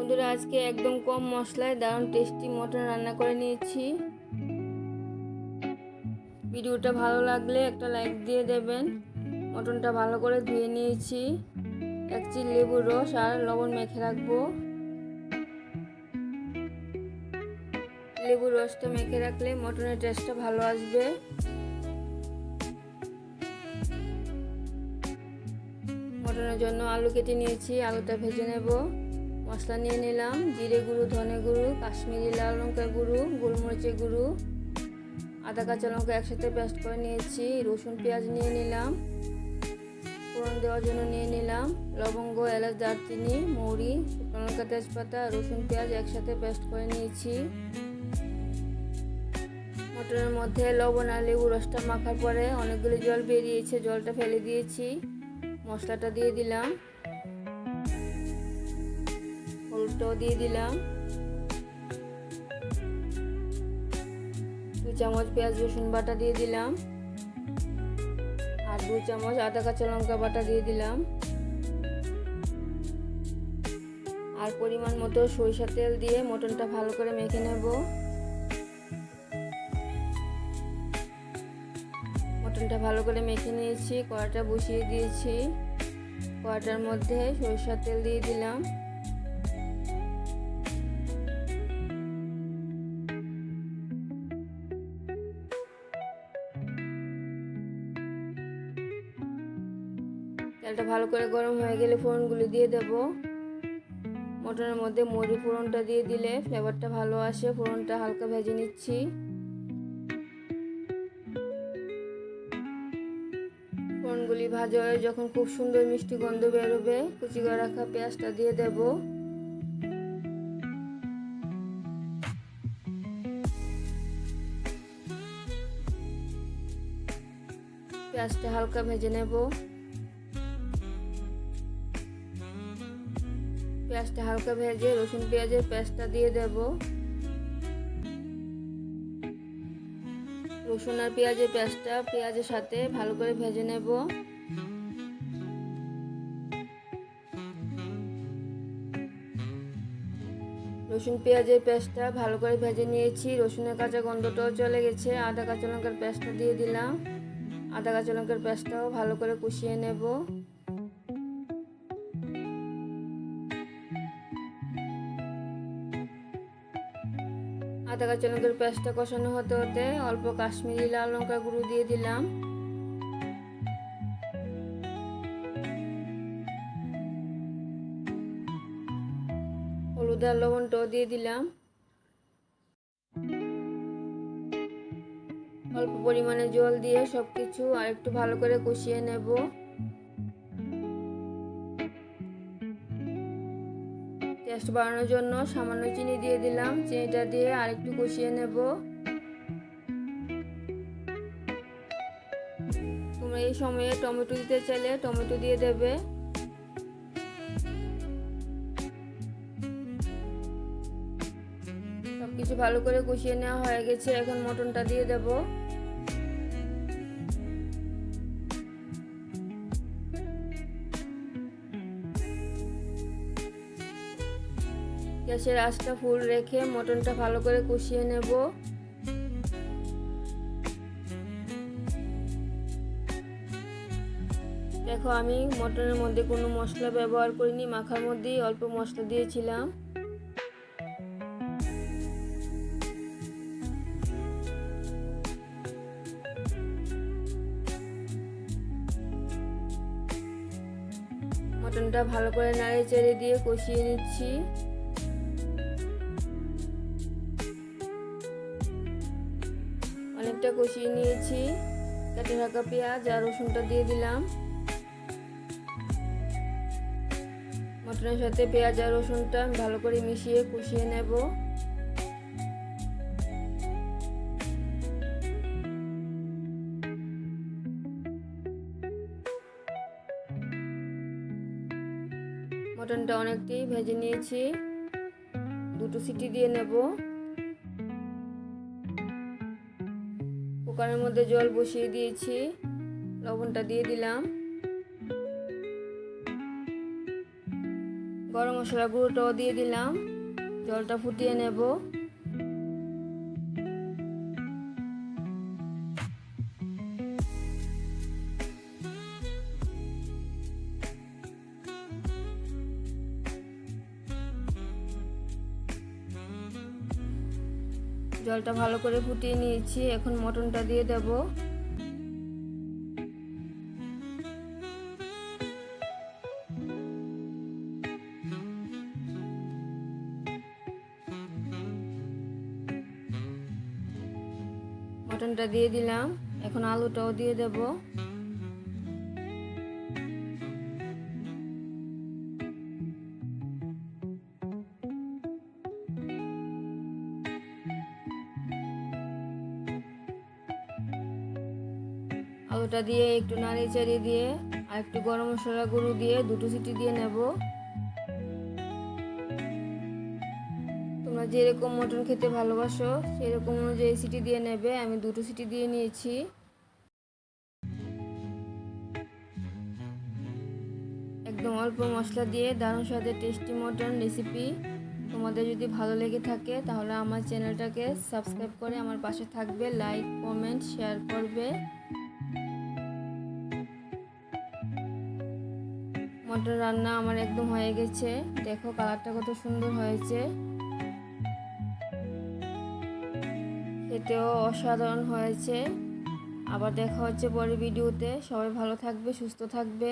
বন্ধুরা, আজকে একদম কম মশলায় দারুণ টেস্টি মটন রান্না করে নিয়েছি। ভিডিওটা ভালো লাগলে একটা লাইক দিয়ে দেবেন। মটনটা ভালো করে ধুয়ে নিয়েছি। এক চিল লেবুর রস আর লবণ মেখে রাখবো। লেবুর রসটা মেখে রাখলে মটনের টেস্টটা ভালো আসবে। মটনের জন্য আলু কেটে নিয়েছি, আলুটা ভেজে নেব। মশলা নিয়ে নিলাম জিরে গুঁড়ো, ধনে গুঁড়ো, কাশ্মীরি লাল লঙ্কা গুঁড়ো, গোলমরিচের গুঁড়ো, আদা কাঁচা লঙ্কা একসাথে পেস্ট করে নিয়েছি। রসুন পেঁয়াজ নিয়ে নিলাম। ফোড়ন দেওয়ার জন্য নিয়ে নিলাম লবঙ্গ, এলাচ, দারচিনি, মৌরি, শুকনো লঙ্কা, তেজপাতা, রসুন পেঁয়াজ একসাথে পেস্ট করে নিয়েছি। মটনের মধ্যে লবণ আর লেবু রসটা মাখার পরে অনেকগুলো জল বেরিয়েছে, জলটা ফেলে দিয়েছি। মশলাটা দিয়ে দিলাম, হলুদটাও দিয়ে দিলাম, 2 চামচ পেঁয়াজ রসুন বাটা দিয়ে দিলাম, আর 2 চামচ আদা কাঁচা লঙ্কা বাটা দিয়ে দিলাম, আর পরিমাণ মতো সরিষার তেল দিয়ে মটনটা ভালো করে মেখে নেব। মটনটা ভালো করে মেখে নিয়েছি, কড়াটা বসিয়ে দিয়েছি। কড়াটার মধ্যে সরিষার তেল দিয়ে দিলাম। তেলটা ভালো করে গরম হয়ে গেলে ফোড়নগুলো দিয়ে দেব। মটনের মধ্যে মৌরি ফোড়নটা দিয়ে দিলে ফ্লেভারটা ভালো আসে। ফোড়নটা হালকা ভেজে নিচ্ছি। ফোড়নগুলি ভাজা হয়ে যখন খুব সুন্দর মিষ্টি গন্ধ বেরোবে, কুচি করে রাখা পেঁয়াজটা দিয়ে দেব। পেঁয়াজটা হালকা ভেজে নেব। পেঁয়াজটা হালকা ভেজে রসুন পেঁয়াজের পেস্টটা দিয়ে দেব। রসুন আর পেঁয়াজের পেস্টটা পেঁয়াজের সাথে ভালো করে ভেজে নেব। রসুন পেঁয়াজের পেস্টটা ভালো করে ভেজে নিয়েছি। রসুনের কাঁচা গন্ধটাও চলে গেছে। আদা কাঁচা লঙ্কার পেস্টটা দিয়ে দিলাম। আদা কাঁচা লঙ্কার পেস্টটাও ভালো করে কষিয়ে নেব। আদা কাঁচা লঙ্কার পেস্টটা কষানো হতে হতে অল্প কাশ্মীরি লাল লঙ্কা গুঁড়ো দিয়ে দিলাম। হলুদ আর লবণটাও দিয়ে দিলাম। অল্প পরিমাণে জল দিয়ে সবকিছু আর একটু ভালো করে কষিয়ে নেব। টেস্ট বাড়ানোর জন্য সামান্য চিনি দিয়ে দিলাম। চিনিটা দিয়ে আর একটু কষিয়ে নেব। তোমরা এই সময়ে টমেটো দিতে চাইলে টমেটো দিয়ে দেবে। সবকিছু ভালো করে কষিয়ে নেওয়া হয়ে গেছে। এখন মটনটা দিয়ে দেব। গ্যাসের আঁচটা ফুল রেখে মটনটা ভালো করে কষিয়ে নেব। দেখো, আমি মটনের মধ্যে কোনো মশলা ব্যবহার করিনি, মাখার মধ্যেই অল্প মশলা দিয়েছিলাম। মটনটা ভালো করে নাড়ে চেড়ে দিয়ে কষিয়ে নিচ্ছি। অনেকটা কষিয়ে নিয়েছি। কেটে রাখা পেঁয়াজ আর রসুনটা দিয়ে দিলাম। মটনের সাথে পেঁয়াজ আর রসুনটা ভালো করে মিশিয়ে কষিয়ে নেব। মটনটা অনেকটাই ভেজে নিয়েছি। 2টো সিটি দিয়ে নেব। কুকারের মধ্যে জল বসিয়ে দিয়েছি। লবণটা দিয়ে দিলাম। গরম মশলা গুঁড়োটাও দিয়ে দিলাম, জলটা ফুটিয়ে নেব। জলটা ভালো করে ফুটিয়ে নিয়েছি, এখন মটনটা দিয়ে দেব। মটনটা দিয়ে দিলাম, এখন আলুটাও দিয়ে দেব। আলুটা দিয়ে একটু নাড়িয়ে চাড়িয়ে দিয়ে আর একটু গরম মশলা গুঁড়ো দিয়ে 2টো সিটি দিয়ে নেব। তোমরা যেরকম মটন খেতে ভালোবাসো সেরকম অনুযায়ী সিটি দিয়ে নেবে। আমি 2টো সিটি দিয়ে নিয়েছি। একদম অল্প মশলা দিয়ে দারুণ স্বাদের টেস্টি মটন রেসিপি। তোমাদের যদি ভালো লেগে থাকে তাহলে আমার চ্যানেলটাকে সাবস্ক্রাইব করে আমার পাশে থাকবে, লাইক কমেন্ট শেয়ার করবে। মটন রান্না আমার একদম হয়ে গেছে, দেখো কালারটা কত সুন্দর হয়েছে, খেতেও অসাধারণ হয়েছে। আবার দেখা হচ্ছে পরের ভিডিওতে। সবাই ভালো থাকবে, সুস্থ থাকবে।